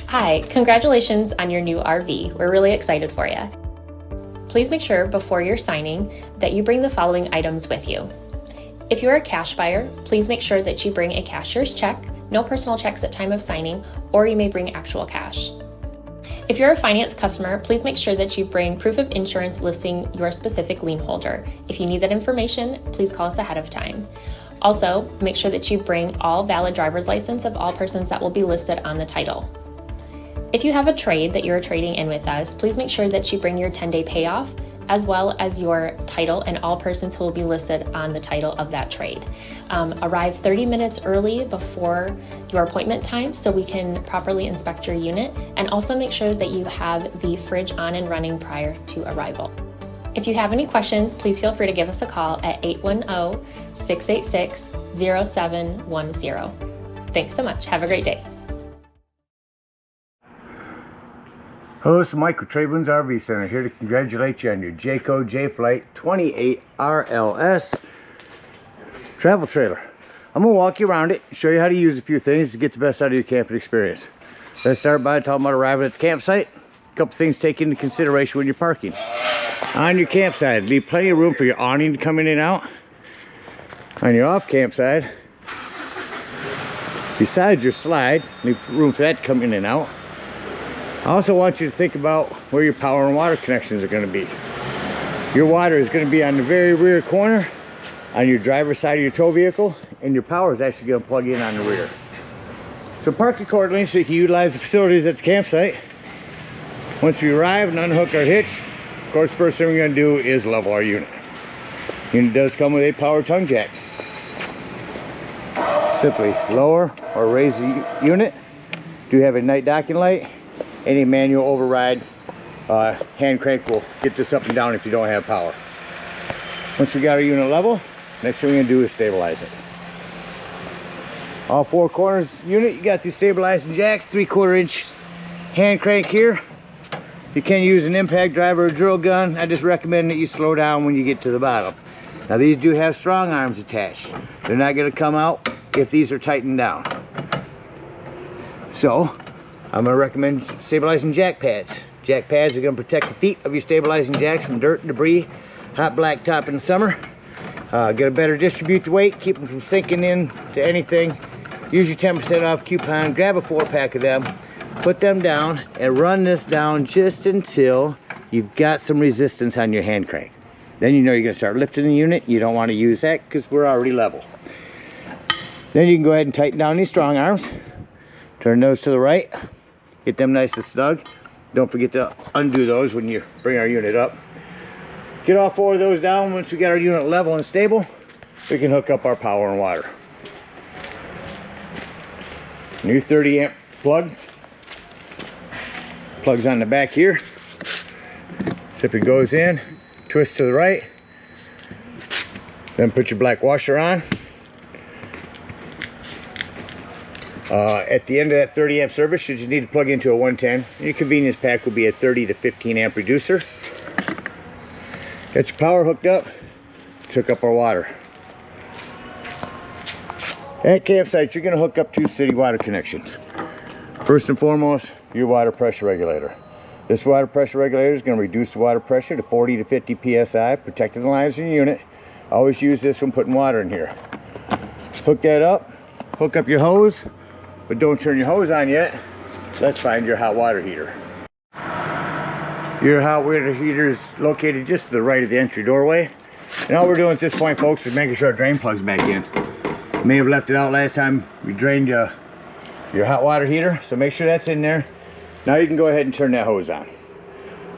Hi, congratulations on your new RV. We're really excited for you. Please make sure before you're signing that you bring the following items with you. If you're a cash buyer, please make sure that you bring a cashier's check, no personal checks at time of signing, or you may bring actual cash. If you're a finance customer, please make sure that you bring proof of insurance listing your specific lien holder. If you need that information, please call us ahead of time. Also, make sure that you bring all valid driver's license of all persons that will be listed on the title. If you have a trade that you're trading in with us, please make sure that you bring your 10-day payoff as well as your title and all persons who will be listed on the title of that trade. Arrive 30 minutes early before your appointment time so we can properly inspect your unit, and also make sure that you have the fridge on and running prior to arrival. If you have any questions, please feel free to give us a call at 810-686-0710. Thanks so much. Have a great day. Hello, this is Mike with TradeWinds RV Center, here to congratulate you on your JAYFLIGHT 28 RLS travel trailer. I'm going to walk you around it and show you how to use a few things to get the best out of your camping experience. Let's start by talking about arriving at the campsite. A couple things to take into consideration when you're parking. On your campsite, leave plenty of room for your awning to come in and out. On your off campsite, besides your slide, leave room for that to come in and out. I also want you to think about where your power and water connections are going to be. Your water is going to be on the very rear corner on your driver's side of your tow vehicle, and your power is actually going to plug in on the rear. So park accordingly so you can utilize the facilities at the campsite. Once we arrive and unhook our hitch, of course, the first thing we're going to do is level our unit. The unit does come with a power tongue jack. Simply lower or raise the unit. Do have a night docking light. Any manual override hand crank will get this up and down if you don't have power. Once we got our unit level, next thing we're going to do is stabilize it. All four corners of the unit, you got these stabilizing jacks, 3/4 inch hand crank here. You can use an impact driver or drill gun. I just recommend that you slow down when you get to the bottom. Now these do have strong arms attached. They're not going to come out if these are tightened down. So I'm going to recommend stabilizing jack pads. Jack pads are going to protect the feet of your stabilizing jacks from dirt and debris, hot blacktop in the summer. Get a better distribute the weight, keep them from sinking in to anything. Use your 10% off coupon, grab a 4-pack of them, put them down, and run this down just until you've got some resistance on your hand crank. Then you know you're going to start lifting the unit. You don't want to use that because we're already level. Then you can go ahead and tighten down these strong arms. Turn those to the right. Get them nice and snug. Don't forget to undo those when you bring our unit up. Get all four of those down. Once we get our unit level and stable, we can hook up our power and water. New 30 amp plug. Plugs on the back here. Simply goes in, twist to the right. Then put your black washer on. At the end of that 30 amp service, should you need to plug into a 110, your convenience pack will be a 30 to 15 amp reducer. Got your power hooked up. Let's hook up our water. At campsites, you're going to hook up 2 city water connections. First and foremost, your water pressure regulator. This water pressure regulator is going to reduce the water pressure to 40 to 50 psi, protecting the lines in your unit. Always use this when putting water in here. Hook that up. Hook up your hose. But don't turn your hose on yet. Let's find your hot water heater. Your hot water heater is located just to the right of the entry doorway. And all we're doing at this point, folks, is making sure our drain plug's back in. You may have left it out last time we drained your hot water heater, so make sure that's in there. Now you can go ahead and turn that hose on.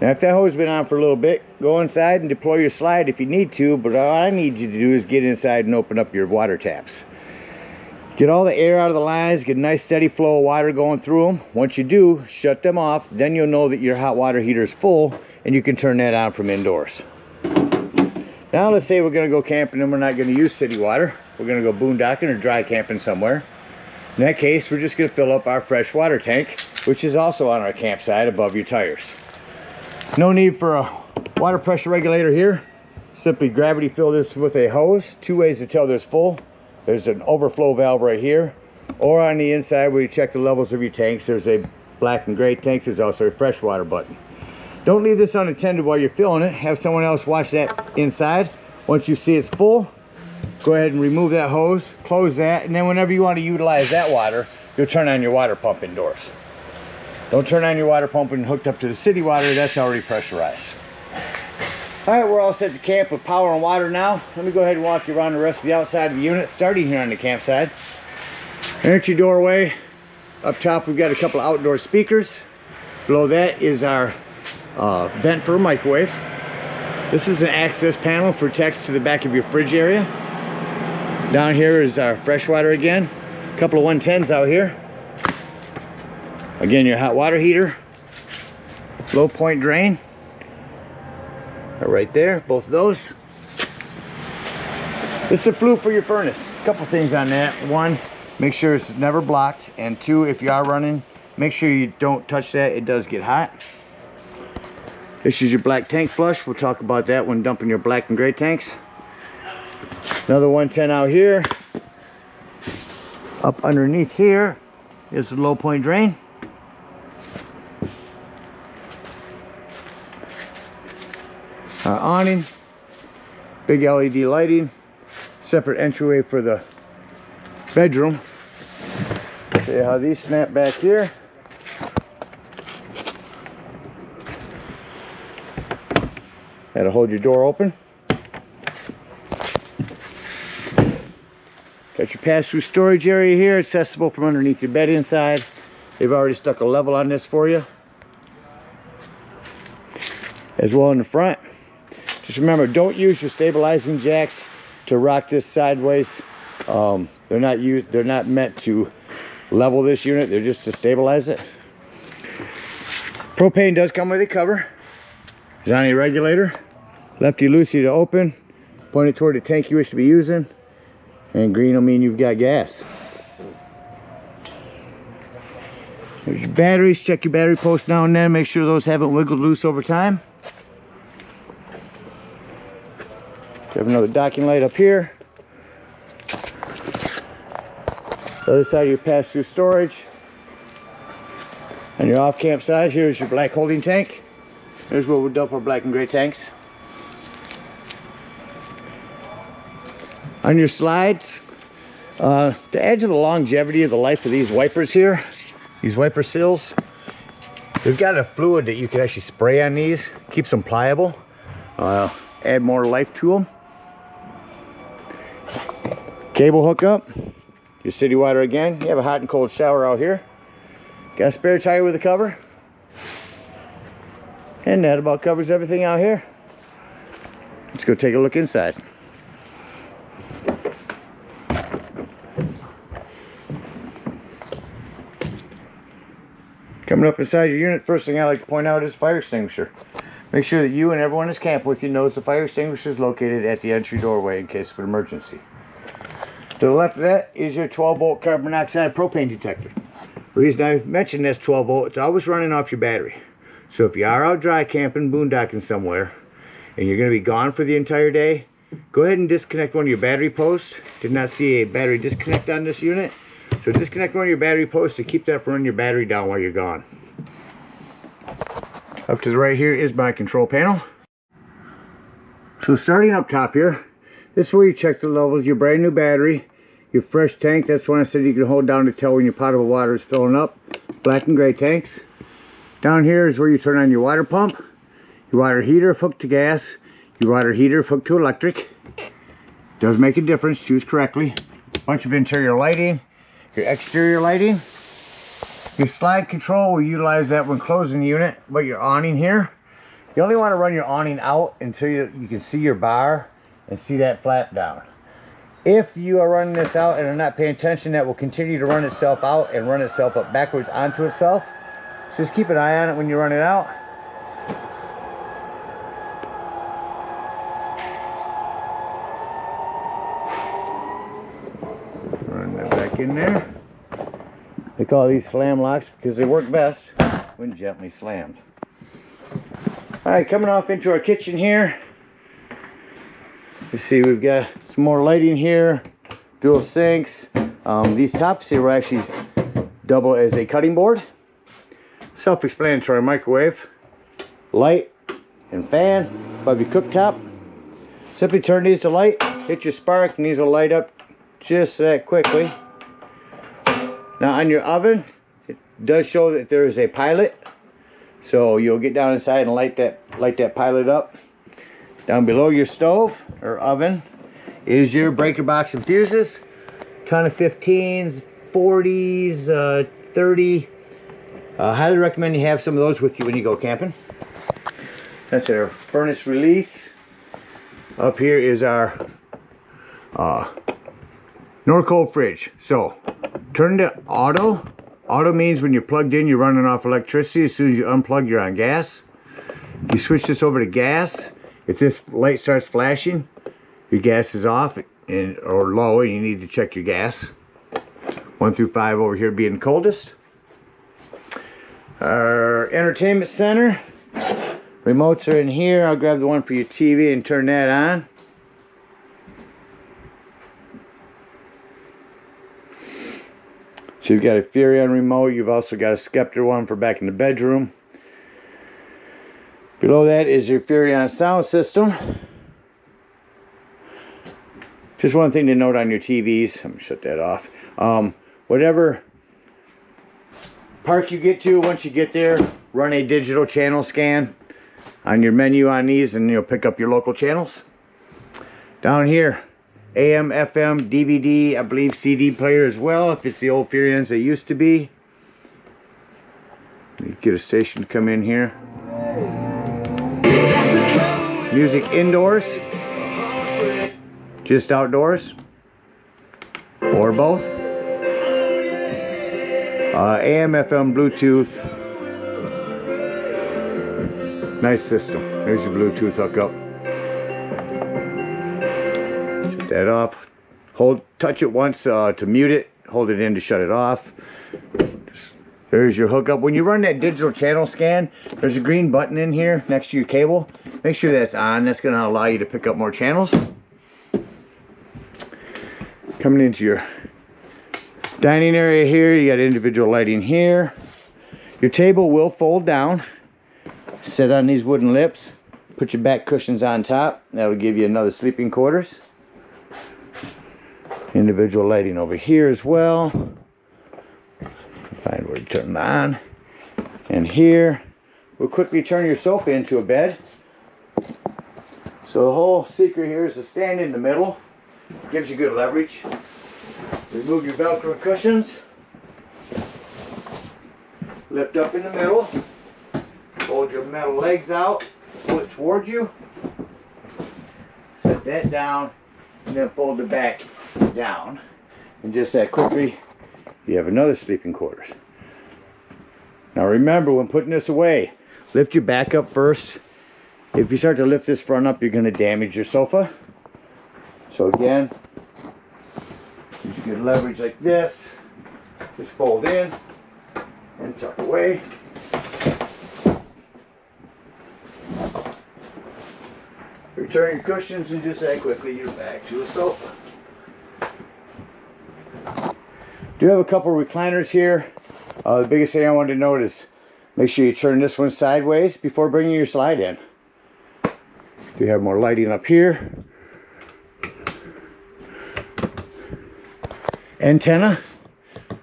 Now if that hose has been on for a little bit, go inside and deploy your slide if you need to, but all I need you to do is get inside and open up your water taps. Get all the air out of the lines, get a nice steady flow of water going through them. Once you do, shut them off. Then you'll know that your hot water heater is full and you can turn that on from indoors. Now let's say we're going to go camping and we're not going to use city water. We're going to go boondocking or dry camping somewhere. In that case, we're just going to fill up our fresh water tank, which is also on our campsite above your tires. No need for a water pressure regulator here. Simply gravity fill this with a hose. 2 ways to tell there's full. There's an overflow valve right here, or on the inside where you check the levels of your tanks, there's a black and gray tanks, there's also a freshwater button. Don't leave this unattended while you're filling it. Have someone else watch that inside. Once you see it's full, go ahead and remove that hose, close that, and then whenever you want to utilize that water, you'll turn on your water pump indoors. Don't turn on your water pump and hooked up to the city water, that's already pressurized. All right, we're all set to camp with power and water now. Let me go ahead and walk you around the rest of the outside of the unit, starting here on the campsite. Entry doorway. Up top, we've got a couple of outdoor speakers. Below that is our vent for a microwave. This is an access panel for text to the back of your fridge area. Down here is our freshwater again. A couple of 110s out here. Again, your hot water heater. Low point drain. Right there, both of those. This is a flue for your furnace. A couple things on that. One, make sure it's never blocked. And two, if you are running, make sure you don't touch that. It does get hot. This is your black tank flush. We'll talk about that when dumping your black and gray tanks. Another 110 out here. Up underneath here is the low point drain. Our awning, big LED lighting, separate entryway for the bedroom. See how these snap back here. That'll hold your door open. Got your pass-through storage area here, accessible from underneath your bed inside. They've already stuck a level on this for you. As well in the front. Just remember, don't use your stabilizing jacks to rock this sideways. They're not meant to level this unit, they're just to stabilize it. Propane does come with a cover. There's on a regulator. Lefty loosey to open. Point it toward the tank you wish to be using. And green will mean you've got gas. There's your batteries. Check your battery post now and then. Make sure those haven't wiggled loose over time. We have another docking light up here. The other side of your pass-through storage. On your off-camp side, here's your black holding tank. Here's where we'll dump our black and gray tanks. On your slides, to add to the longevity of the life of these wipers here, these wiper sills, they've got a fluid that you can actually spray on these, keeps them pliable, add more life to them. Cable hookup, your city water again. You have a hot and cold shower out here. Got a spare tire with a cover. And that about covers everything out here. Let's go take a look inside. Coming up inside your unit, first thing I like to point out is fire extinguisher. Make sure that you and everyone that's camped with you knows the fire extinguisher is located at the entry doorway in case of an emergency. To the left of that is your 12-volt carbon monoxide propane detector. The reason I mentioned this 12-volt, it's always running off your battery. So if you are out dry camping, boondocking somewhere, and you're going to be gone for the entire day, go ahead and disconnect one of your battery posts. Did not see a battery disconnect on this unit. So disconnect one of your battery posts to keep that from running your battery down while you're gone. Up to the right here is my control panel. So starting up top here, this is where you check the levels of your brand new battery. Your fresh tank, that's when I said you can hold down to tell when your potable water is filling up. Black and gray tanks. Down here is where you turn on your water pump. Your water heater hooked to gas. Your water heater hooked to electric. Does make a difference, choose correctly. Bunch of interior lighting. Your exterior lighting. Your slide control, will utilize that when closing the unit. But your awning here, you only want to run your awning out until you can see your bar and see that flap down. If you are running this out and are not paying attention, that will continue to run itself out and run itself up backwards onto itself. So just keep an eye on it when you run it out. Run that back in there. They call these slam locks because they work best when gently slammed. Alright, coming off into our kitchen here. You see we've got some more lighting here, dual sinks. These tops here will actually double as a cutting board. self-explanatory. Microwave, light, and fan above your cooktop. Simply turn these to light, hit your spark, and these will light up just that quickly. Now on your oven, it does show that there is a pilot, so you'll get down inside and light that pilot up. Down below your stove or oven is your breaker box and fuses. Ton of 15s, 40s, 30. Highly recommend you have some of those with you when you go camping. That's our furnace release. Up here is our Norcold Fridge. So turn to auto. Auto means when you're plugged in, you're running off electricity. As soon as you unplug, you're on gas. You switch this over to gas. If this light starts flashing, your gas is off or low, and you need to check your gas. 1 through 5 over here being coldest. Our entertainment center. Remotes are in here. I'll grab the one for your TV and turn that on. So you've got a Furrion remote. You've also got a Scepter one for back in the bedroom. Below that is your Furrion sound system. Just one thing to note on your TVs. I'm going to shut that off. Whatever park you get to, once you get there, run a digital channel scan on your menu on these, and you'll pick up your local channels. Down here, AM, FM, DVD, I believe CD player as well, if it's the old Furrions they used to be. You get a station to come in here. Music indoors, just outdoors, or both. AM, FM, Bluetooth. Nice system. There's your Bluetooth hookup. Shut that off. Touch it once to mute it. Hold it in to shut it off. There's your hookup. When you run that digital channel scan, there's a green button in here next to your cable. Make sure that's on. That's going to allow you to pick up more channels. Coming into your dining area here, you got individual lighting here. Your table will fold down. Sit on these wooden lips. Put your back cushions on top. That will give you another sleeping quarters. Individual lighting over here as well. Find where to turn it on. And here, we'll quickly turn your sofa into a bed. So the whole secret here is to stand in the middle. Gives you good leverage. Remove your Velcro cushions. Lift up in the middle. Hold your metal legs out. Pull it towards you. Set that down. And then fold it back down. And just that quickly, you have another sleeping quarters. Now remember, when putting this away, lift your back up first. If you start to lift this front up, you're going to damage your sofa. So again, you get leverage like this. Just fold in and tuck away. Return your cushions, and just that quickly you're back to a sofa. Do have a couple recliners here. The biggest thing I wanted to note is make sure you turn this one sideways before bringing your slide in. You have more lighting up here. Antenna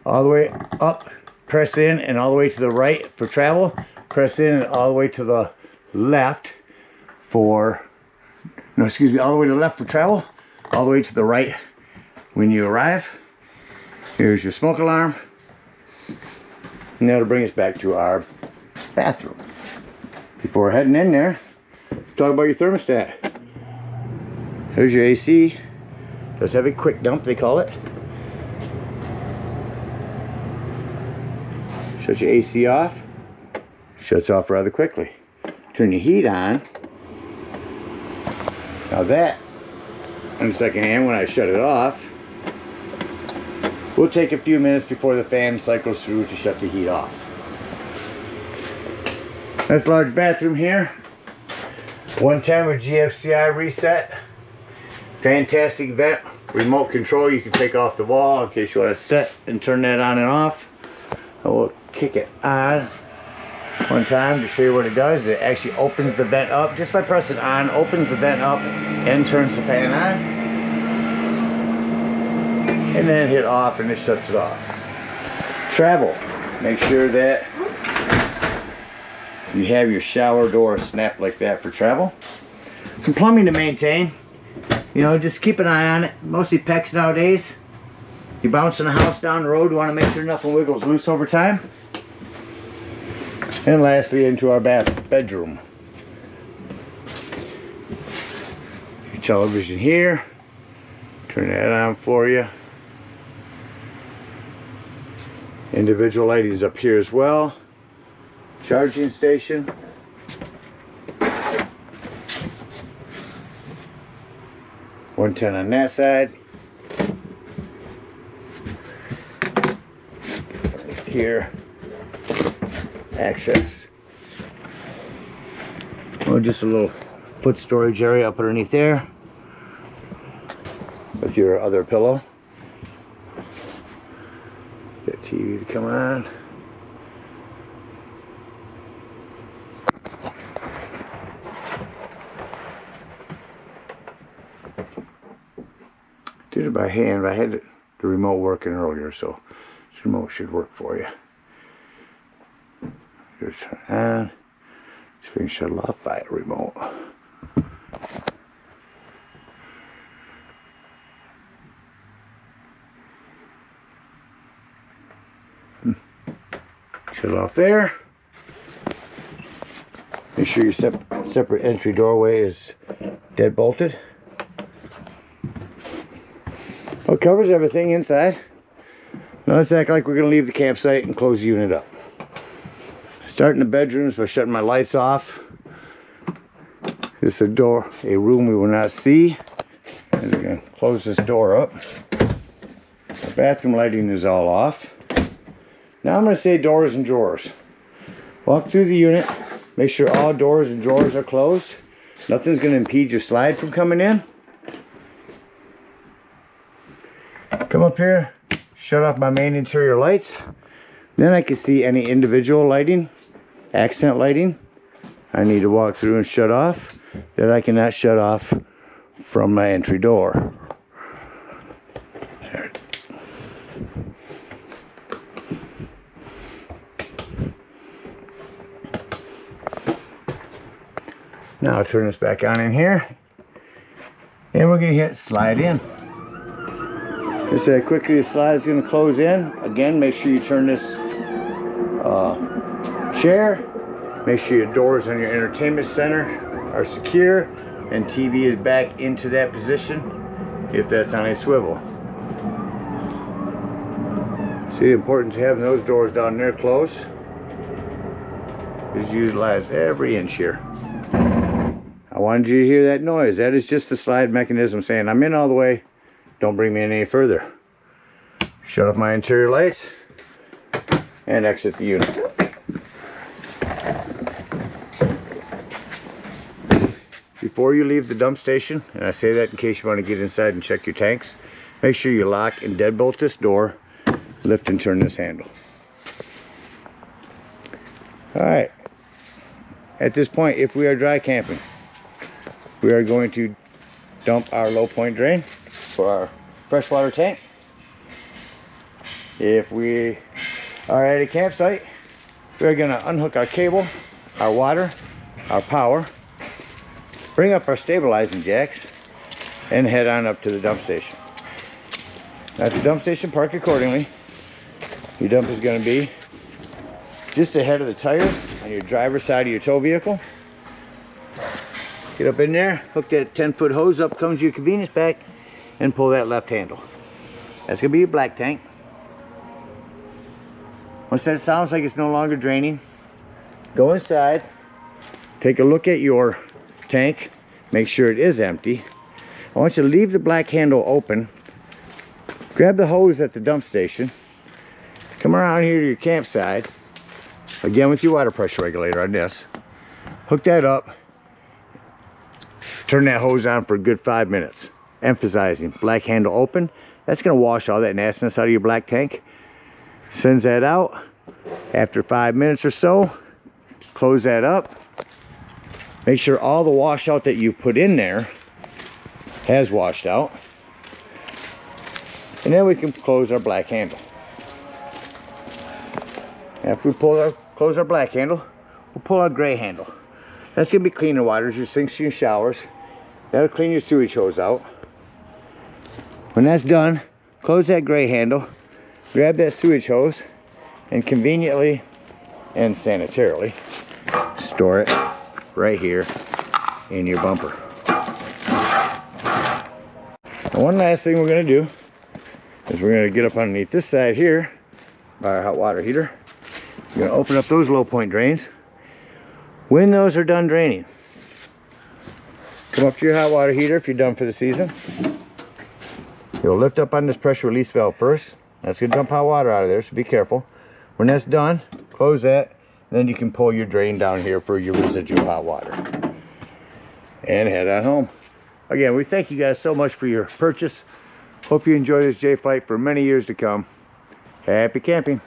all the way up, press in, and all the way to the right for travel. Press in and all the way to the left for, no, excuse me, all the way to the left for travel, all the way to the right when you arrive. Here's your smoke alarm. And that'll bring us back to our bathroom. Before heading in there, talk about your thermostat. There's your AC. Does have a quick dump, they call it. Shuts your AC off. Shuts off rather quickly. Turn your heat on. Now that, on the second hand, when I shut it off, will take a few minutes before the fan cycles through to shut the heat off. Nice large bathroom here. 110 with GFCI reset. Fantastic vent. Remote control you can take off the wall in case you want to set and turn that on and off. I will kick it on. one time to show you what it does. It actually opens the vent up just by pressing on, opens the vent up and turns the fan on, and then hit off and it shuts it off. Travel, make sure that you have your shower door snapped like that for travel. Some plumbing to maintain, you know, just keep an eye on it. Mostly PEX nowadays. You're bouncing a house down the road, you want to make sure nothing wiggles loose over time. And lastly, into our bedroom. Your television here. Turn that on for you. Individual lighting up here as well. Charging station. 110 on that side. Right here. Access. Oh, just a little foot storage area up underneath there with your other pillow. Get TV to come on. Did it by hand, but I had the remote working earlier, so this remote should work for you. Just turn on. This thing shut off by a remote. Shut off there. Make sure your separate entry doorway is dead bolted. Well, it covers everything inside. Now let's act like we're going to leave the campsite and close the unit up. Starting the bedrooms by shutting my lights off. This is a room we will not see. And we're going to close this door up. The bathroom lighting is all off. Now I'm going to say doors and drawers. Walk through the unit. Make sure all doors and drawers are closed. Nothing's going to impede your slide from coming in. Come up here. Shut off my main interior lights. Then I can see any individual lighting, accent lighting, I need to walk through and shut off that I cannot shut off from my entry door. There. Now I'll turn this back on in here, and we're going to hit slide in. Just how quickly the slide is going to close in. Again, make sure you turn this chair. Make sure your doors on your entertainment center are secure and TV is back into that position if that's on a swivel. See the importance of having those doors down there closed? Just utilize every inch here. I wanted you to hear that noise. That is just the slide mechanism saying I'm in all the way. Don't bring me in any further. Shut off my interior lights and exit the unit. Before you leave the dump station, and I say that in case you want to get inside and check your tanks, make sure you lock and deadbolt this door, lift and turn this handle. Alright, at this point, if we are dry camping, we are going to dump our low point drain for our freshwater tank. If we are at a campsite, we're going to unhook our cable, our water, our power, bring up our stabilizing jacks, and head on up to the dump station. At the dump station, park accordingly. Your dump is going to be just ahead of the tires on your driver's side of your tow vehicle. Get up in there, hook that 10-foot hose up, comes your convenience pack, and pull that left handle. That's going to be your black tank. Once that sounds like it's no longer draining, go inside, take a look at your tank, make sure it is empty. I want you to leave the black handle open, grab the hose at the dump station, come around here to your campsite, again with your water pressure regulator on this, hook that up, turn that hose on for a good 5 minutes, emphasizing black handle open. That's going to wash all that nastiness out of your black tank. Sends that out. After 5 minutes or so, close that up. Make sure all the washout that you put in there has washed out. And then we can close our black handle. After we close our black handle, we'll pull our gray handle. That's going to be cleaner water, your sinks and your showers. That'll clean your sewage hose out. When that's done, close that gray handle, grab that sewage hose, and conveniently and sanitarily store it right here in your bumper. Now, one last thing we're going to do is we're going to get up underneath this side here by our hot water heater. You're going to open up those low point drains. When those are done draining, come up to your hot water heater if you're done for the season. You'll lift up on this pressure release valve first. That's going to dump hot water out of there, so be careful. When that's done, close that, and then you can pull your drain down here for your residual hot water. And head on home. Again, we thank you guys so much for your purchase. Hope you enjoy this JAYFLIGHT for many years to come. Happy camping.